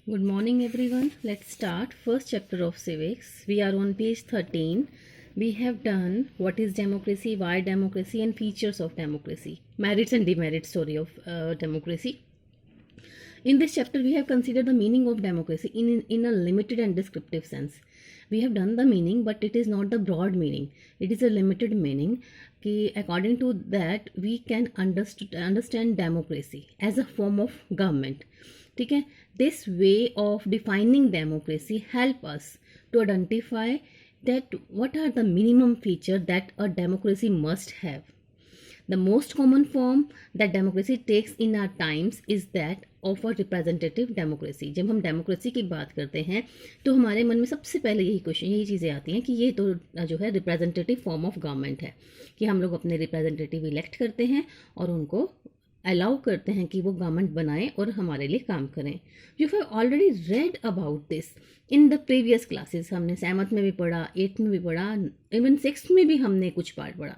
Good morning, everyone. Let's start. First chapter of civics. We are on page 13. We have done what is democracy, why democracy, and features of democracy, merits and demerits, of democracy. In this chapter, we have considered the meaning of democracy in a limited and descriptive sense. We have done the meaning, but it is not the broad meaning. It is a limited meaning. According to that, we can understand democracy as a form of government. ठीक है, this way of defining democracy help us to identify that what are the minimum feature that a democracy must have. The most common form that democracy takes in our times is that of a representative democracy. जब हम democracy की बात करते हैं तो हमारे मन में सबसे पहले यही चीज़ें आती हैं कि ये तो जो है रिप्रेजेंटेटिव फॉर्म ऑफ गवर्नमेंट है, कि हम लोग अपने रिप्रेजेंटेटिव इलेक्ट करते हैं और उनको अलाउ करते हैं कि वो गवर्नमेंट बनाएं और हमारे लिए काम करें. You have already read about this in the previous classes. हमने 7th में भी पढ़ा, 8th में भी पढ़ा, इवन 6th में भी हमने कुछ पार्ट पढ़ा.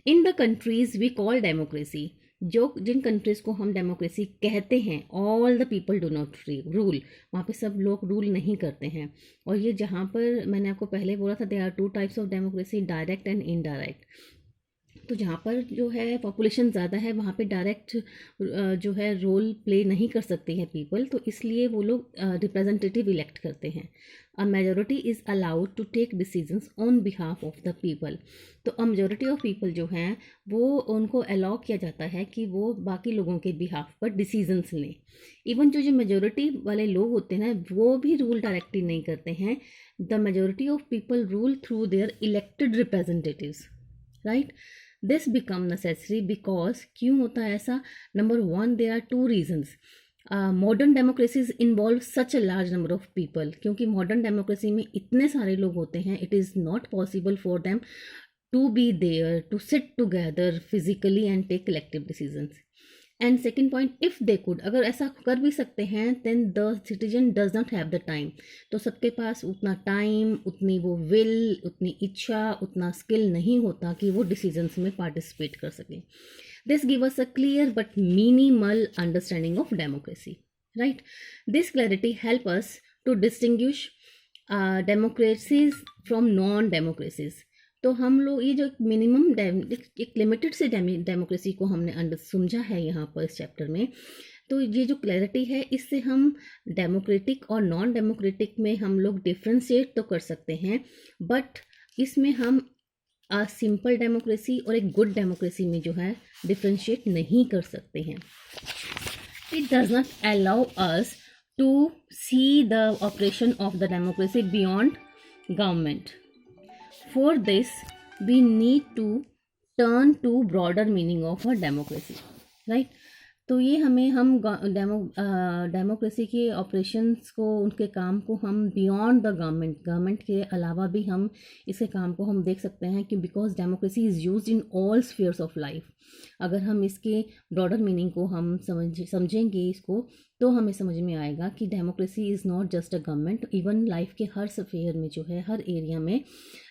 In the countries we call democracy, जिन कंट्रीज को हम डेमोक्रेसी कहते हैं, all the people do not rule, वहाँ पे सब लोग रूल नहीं करते हैं. और ये जहाँ पर मैंने आपको पहले बोला था, there are 2 types of democracy, direct and indirect. तो जहाँ पर जो है पॉपुलेशन ज़्यादा है वहाँ पे डायरेक्ट जो है रोल प्ले नहीं कर सकते हैं पीपल, तो इसलिए वो लोग रिप्रेजेंटेटिव इलेक्ट करते हैं. A majority is allowed to take decisions on behalf of the people. तो अ मेजोरिटी ऑफ पीपल जो हैं वो उनको अलाउ किया जाता है कि वो बाकी लोगों के बिहाफ पर डिसीजंस लें. इवन जो मेजोरिटी वाले लोग होते हैं वो भी रूल डायरेक्टली नहीं करते हैं. The majority of people rule through their elected representatives, right. This become necessary because, क्यों होता है ऐसा? Number 1, there are 2 reasons. Modern democracies involve such a large number of people. क्योंकि मॉडर्न डेमोक्रेसी में इतने सारे लोग होते हैं, it is not possible for them to be there to sit together physically and take collective decisions. And second point, if they could, अगर ऐसा कर भी सकते हैं, then the citizen does not have the time. तो सबके पास उतना time, उतनी वो विल, उतनी इच्छा, उतना स्किल नहीं होता कि वो डिसीजंस में पार्टिसिपेट कर सकें. This give us a clear but minimal understanding of democracy, right. This clarity help us to distinguish democracies from non democracies. तो हम लोग ये जो मिनिमम एक लिमिटेड से डेमोक्रेसी को हमने समझा है यहाँ पर इस चैप्टर में, तो ये जो क्लैरिटी है इससे हम डेमोक्रेटिक और नॉन डेमोक्रेटिक में हम लोग डिफ्रेंशिएट तो कर सकते हैं, बट इसमें हम सिंपल डेमोक्रेसी और एक गुड डेमोक्रेसी में जो है डिफ्रेंशिएट नहीं कर सकते हैं. It does not allow us to see the operation of the democracy beyond government. For this, we need to turn to broader meaning of a democracy, right? तो ये हम डेमोक्रेसी के ऑपरेशंस को, उनके काम को हम बियॉन्ड द गवर्नमेंट के अलावा भी हम इसके काम को हम देख सकते हैं कि because democracy is used in all spheres of life. अगर हम इसके ब्रॉडर मीनिंग को हम समझेंगे इसको, तो हमें समझ में आएगा कि democracy is not just a government. Even life के हर स्फीयर में जो है, हर एरिया में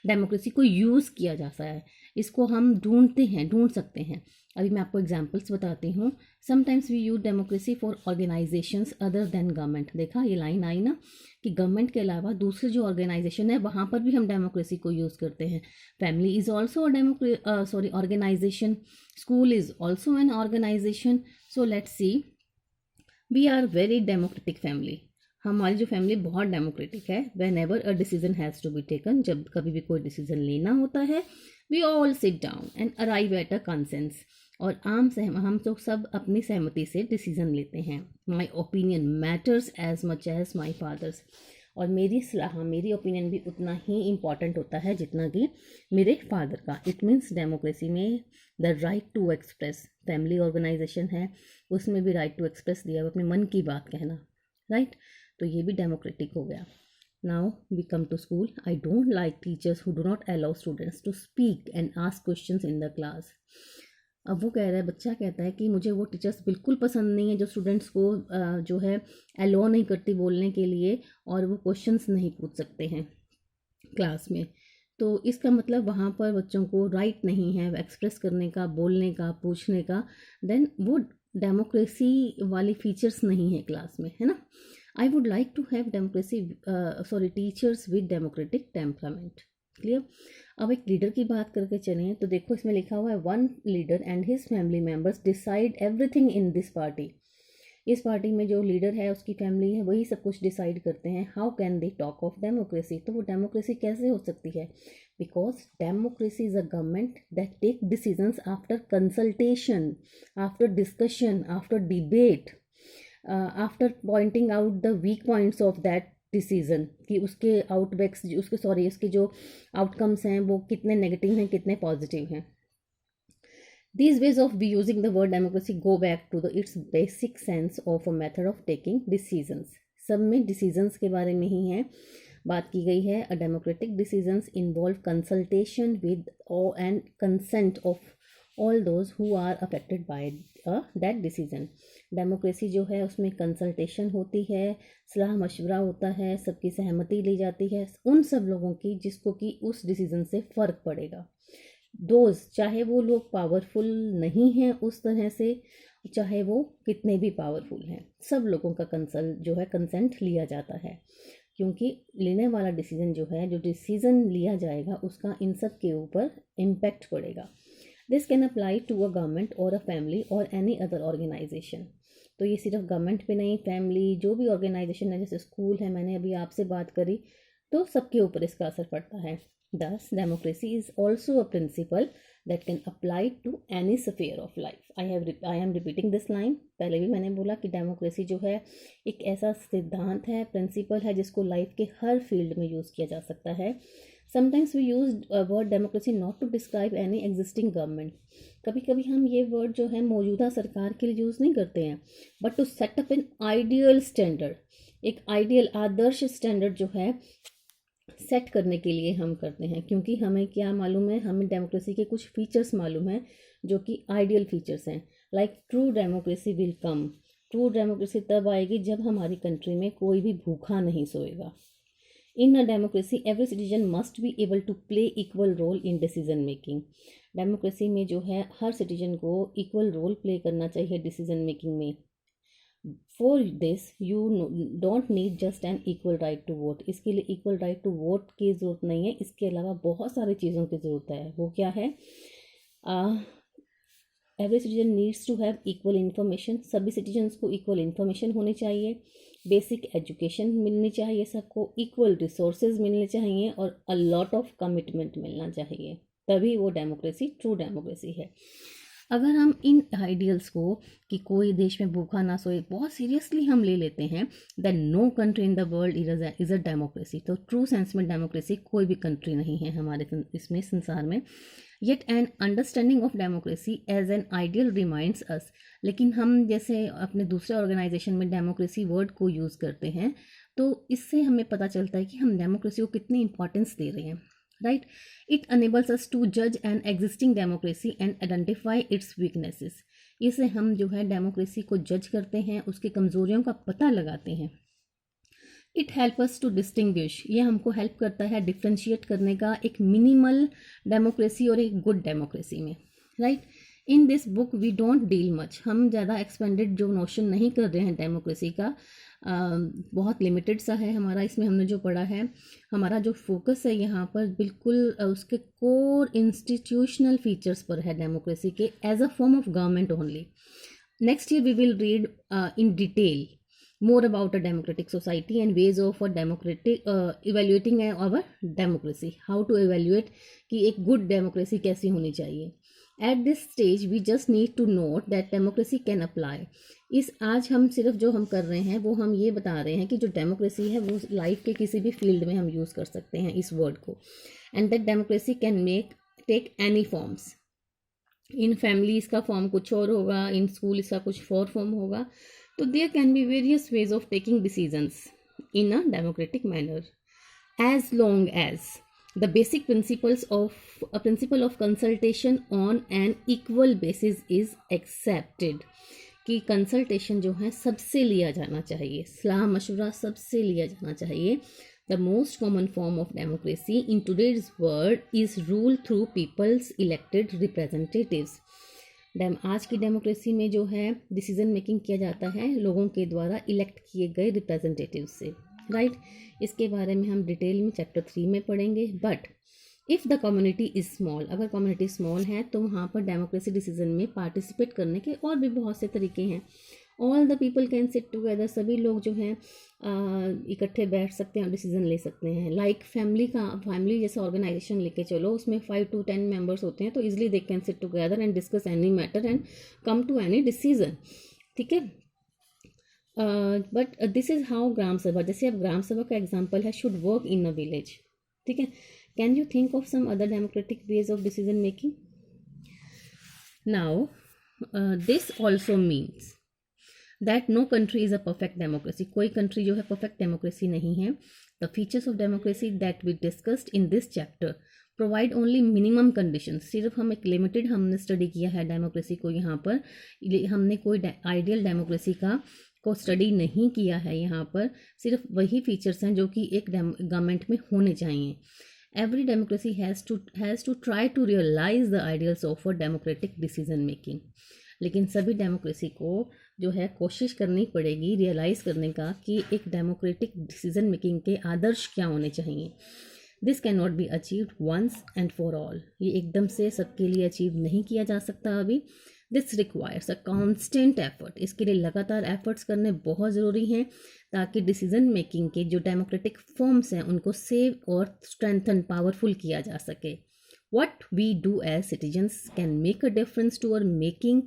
डेमोक्रेसी को यूज़ किया जाता है. इसको हम ढूंढ सकते हैं. अभी मैं आपको एग्जांपल्स बताती हूँ. Sometimes we use democracy for organisations other than government. देखा, ये लाइन आई ना, कि गवर्नमेंट के अलावा दूसरे जो ऑर्गेनाइजेशन है वहाँ पर भी हम डेमोक्रेसी को यूज़ करते हैं. Family is also organisation. School is also an organisation. So let's see, we are very democratic family. हमारी जो फैमिली बहुत डेमोक्रेटिक है. Whenever a decision has to be taken, जब कभी भी कोई डिसीजन लेना होता है, we all sit down and arrive at a consensus. और हम तो सब अपनी सहमति से डिसीजन लेते हैं. My opinion matters as much as my father's. और मेरी सलाह, मेरी ओपिनियन भी उतना ही इम्पॉर्टेंट होता है जितना कि मेरे फादर का. इट मीन्स डेमोक्रेसी में the right to express, family organisation है उसमें भी राइट टू एक्सप्रेस दिया, अपने मन की बात कहना, राइट. तो ये भी डेमोक्रेटिक हो गया. Now we come to school. I don't like teachers who do not allow students to speak and ask questions in the class. अब वो कह रहा है, बच्चा कहता है कि मुझे वो टीचर्स बिल्कुल पसंद नहीं है जो स्टूडेंट्स को जो है अलाउ नहीं करती बोलने के लिए, और वो क्वेश्चंस नहीं पूछ सकते हैं क्लास में. तो इसका मतलब वहाँ पर बच्चों को राइट नहीं है एक्सप्रेस करने का, बोलने का, पूछने का. देन वो डेमोक्रेसी वाली फीचर्स नहीं है क्लास में, है ना. I would like to have democracy teachers with democratic temperament. Clear. अब एक लीडर की बात करके चलें तो देखो इसमें लिखा हुआ है one leader and his family members decide everything in this party. इस पार्टी में जो लीडर है उसकी फैमिली है वही सब कुछ डिसाइड करते हैं। How can they talk of democracy, तो वो डेमोक्रेसी कैसे हो सकती है? Because democracy is a government that take decisions after consultation, after discussion, after debate, after pointing out the weak points of that decision, कि उसके आउटबैक्स उसके जो आउटकम्स हैं वो कितने नेगेटिव हैं कितने पॉजिटिव हैं। These ways of using the word democracy go back to its basic sense of a method of taking decisions. सब में decisions के बारे में ही है बात की गई है। A democratic decisions involve consultation with and consent of all those who are affected by that decision. Democracy जो है उसमें कंसल्टेशन होती है, सलाह मशवरा होता है, सबकी सहमति ली जाती है उन सब लोगों की जिसको कि उस डिसीजन से फ़र्क पड़ेगा। दोज, चाहे वो लोग पावरफुल नहीं हैं उस तरह से, चाहे वो कितने भी पावरफुल हैं, सब लोगों का कंसेंट लिया जाता है, क्योंकि लेने वाला डिसीजन जो डिसीजन लिया जाएगा उसका इन सब के ऊपर इम्पैक्ट पड़ेगा। This can apply to a government और अ फैमिली और एनी अदर ऑर्गेनाइजेशन। तो ये सिर्फ गवर्नमेंट पे नहीं, फैमिली, जो भी ऑर्गेनाइजेशन है, जैसे स्कूल है, मैंने अभी आपसे बात करी, तो सबके ऊपर इसका असर पड़ता है। Thus, democracy is also a principle that can apply to any sphere of life. I am repeating this line. पहले भी मैंने बोला कि डेमोक्रेसी जो है एक ऐसा सिद्धांत है, प्रिंसिपल है जिसको लाइफ के हर फील्ड में यूज़ किया जा सकता है। Sometimes we use word democracy not to describe any existing government. कभी कभी हम ये वर्ड जो है मौजूदा सरकार के लिए यूज़ नहीं करते हैं, but to set up an ideal standard, एक आइडियल आदर्श स्टैंडर्ड जो है सेट करने के लिए हम करते हैं। क्योंकि हमें क्या मालूम है, हमें डेमोक्रेसी के कुछ फीचर्स मालूम है जो कि आइडियल फीचर्स हैं। Like true democracy will come, true democracy तब आएगी जब हमारी कंट्री में कोई भी भूखा नहीं सोएगा। In a democracy every citizen must be able to play equal role in decision making. Democracy में जो है हर सिटीजन को इक्वल रोल प्ले करना चाहिए डिसीजन मेकिंग में। For this you don't need just an equal right to vote. इसके लिए इक्वल राइट टू वोट की ज़रूरत नहीं है, इसके अलावा बहुत सारी चीज़ों की ज़रूरत है। वो क्या है? Every citizen needs to have equal information, सभी सिटीजन्स को इक्वल इन्फॉर्मेशन होनी चाहिए, बेसिक एजुकेशन मिलनी चाहिए, सबको इक्वल रिसोर्सेज मिलने चाहिए और अ लॉट ऑफ कमिटमेंट मिलना चाहिए, तभी वो डेमोक्रेसी ट्रू डेमोक्रेसी है। अगर हम इन आइडियल्स को कि कोई देश में भूखा ना सोए बहुत सीरियसली हम ले लेते हैं, then no country in the world is a democracy. तो ट्रू सेंस में डेमोक्रेसी कोई भी कंट्री नहीं है हमारे इसमें संसार में। Yet an understanding of democracy as an ideal reminds us, लेकिन हम जैसे अपने दूसरे ऑर्गेनाइजेशन में डेमोक्रेसी वर्ड को यूज़ करते हैं तो इससे हमें पता चलता है कि हम डेमोक्रेसी को कितनी इंपॉर्टेंस दे रहे हैं। Right, it enables us to जज an existing democracy and identify its weaknesses. इससे हम जो है डेमोक्रेसी को जज करते हैं, उसकी कमज़ोरियों का पता लगाते हैं। It help us to distinguish, ये हमको हेल्प करता है डिफ्रेंशिएट करने का एक मिनिमल डेमोक्रेसी और एक गुड डेमोक्रेसी में। Right, in this book we don't deal much, हम ज़्यादा एक्सपेंडेड जो नोशन नहीं कर रहे हैं डेमोक्रेसी का, बहुत लिमिटेड सा है हमारा इसमें हमने जो पढ़ा है। हमारा जो फोकस है यहाँ पर बिल्कुल उसके कोर इंस्टीट्यूशनल फीचर्स पर है डेमोक्रेसी के, as a form of government only. Next year we will read in detail more about a democratic society and ways of a democratic evaluating our democracy, how to evaluate कि एक good democracy कैसी होनी चाहिए। At this stage we just need to note that democracy can apply। इस आज हम सिर्फ जो हम कर रहे हैं वो हम ये बता रहे हैं कि जो डेमोक्रेसी है वो लाइफ के किसी भी फील्ड में हम यूज़ कर सकते हैं इस वर्ड को, and that democracy can take any forms. In family इसका फॉर्म कुछ और होगा, इन स्कूल इसका कुछ और फॉर्म होगा। So there can be various ways of taking decisions in a democratic manner, as long as the basic principle of consultation on an equal basis is accepted। कि consultation जो है सबसे लिया जाना चाहिए, सलाह मशवरा सबसे लिया जाना चाहिए। The most common form of democracy in today's world is rule through people's elected representatives। आज की डेमोक्रेसी में जो है डिसीजन मेकिंग किया जाता है लोगों के द्वारा इलेक्ट किए गए रिप्रेजेंटेटिव से, राइट। इसके बारे में हम डिटेल में चैप्टर 3 में पढ़ेंगे। But if the community is small, अगर कम्युनिटी स्मॉल है तो वहाँ पर डेमोक्रेसी डिसीजन में पार्टिसिपेट करने के और भी बहुत से तरीके हैं। All the people can sit together, सभी लोग जो हैं इकट्ठे बैठ सकते हैं और डिसीजन ले सकते हैं। लाइक फैमिली जैसा ऑर्गेनाइजेशन लेके चलो, उसमें 5 to 10 मेंबर्स होते हैं, तो easily they can sit together and discuss any matter and come to any decision, ठीक है। But this is how gram sabha, जैसे अब ग्राम सभा का एग्जाम्पल है, should work in a village, ठीक है। Can you think of some other democratic ways of decision making? Now this also means that no country is a perfect democracy, कोई country जो है perfect democracy नहीं है। The features of democracy that we discussed in this chapter provide only minimum condition, सिर्फ हम एक limited हमने study किया है डेमोक्रेसी को, यहाँ पर हमने कोई आइडियल डेमोक्रेसी को स्टडी नहीं किया है। यहाँ पर सिर्फ वही फीचर्स हैं जो कि एक गवर्नमेंट में होने चाहिए। Every democracy has to try to realise the ideals of a democratic decision making, लेकिन सभी डेमोक्रेसी को जो है कोशिश करनी पड़ेगी रियलाइज़ करने का कि एक डेमोक्रेटिक डिसीजन मेकिंग के आदर्श क्या होने चाहिए। This can not be achieved once and for all, ये एकदम से सबके लिए अचीव नहीं किया जा सकता अभी। This requires a constant effort, इसके लिए लगातार एफर्ट्स करने बहुत ज़रूरी हैं ताकि डिसीजन मेकिंग के जो डेमोक्रेटिक फॉर्म्स हैं उनको सेव और स्ट्रेंथन पावरफुल किया जा सके। What we do as citizens can make a difference to our making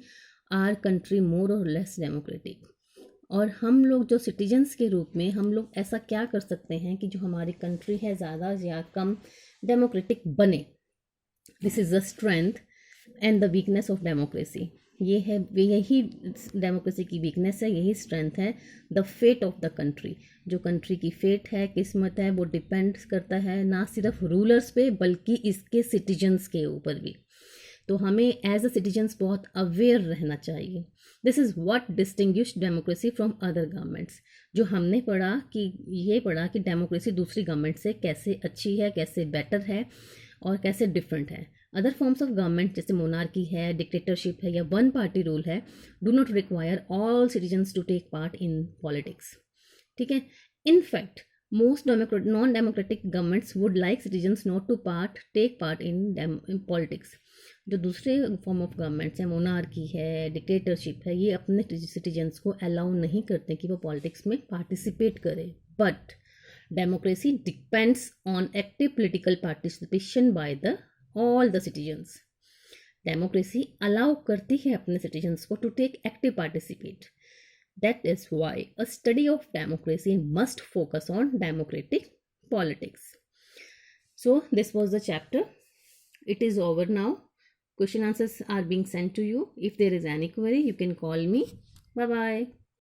our country more or less democratic. और हम लोग जो सिटीजन्स के रूप में हम लोग ऐसा क्या कर सकते हैं कि जो हमारी कंट्री है ज़्यादा या कम डेमोक्रेटिक बने। This is the strength and the weakness of democracy, ये है, यही डेमोक्रेसी की वीकनेस है, यही स्ट्रेंथ है। The fate of the country, जो कंट्री की फेट है, किस्मत है, वो डिपेंड करता है ना सिर्फ रूलर्स पे बल्कि इसके सिटीजन्स के ऊपर भी। तो हमें एज अ सिटीजन्स बहुत अवेयर रहना चाहिए। This is what distinguish democracy from other governments, जो हमने पढ़ा कि डेमोक्रेसी दूसरी गवर्नमेंट से कैसे अच्छी है, कैसे बेटर है और कैसे डिफरेंट है। अदर फॉर्म्स ऑफ गवर्नमेंट जैसे मोनार्की है, डिक्टेटरशिप है या वन पार्टी रूल है, do not require all citizens to take part in politics, ठीक है। In fact most non democratic governments would like citizens not to take part in politics. जो दूसरे form of governments हैं, monarchy है, dictatorship है, ये अपने सिटीजन्स को अलाउ नहीं करते कि वो पॉलिटिक्स में पार्टिसिपेट करें। But democracy depends on active political participation by the all the citizens. Democracy allow करती है अपने सिटीजन्स को to take active participate. That is why a study of democracy must focus on democratic politics. So this was the chapter. It is over now. Question answers are being sent to you. If there is any query, you can call me. Bye bye.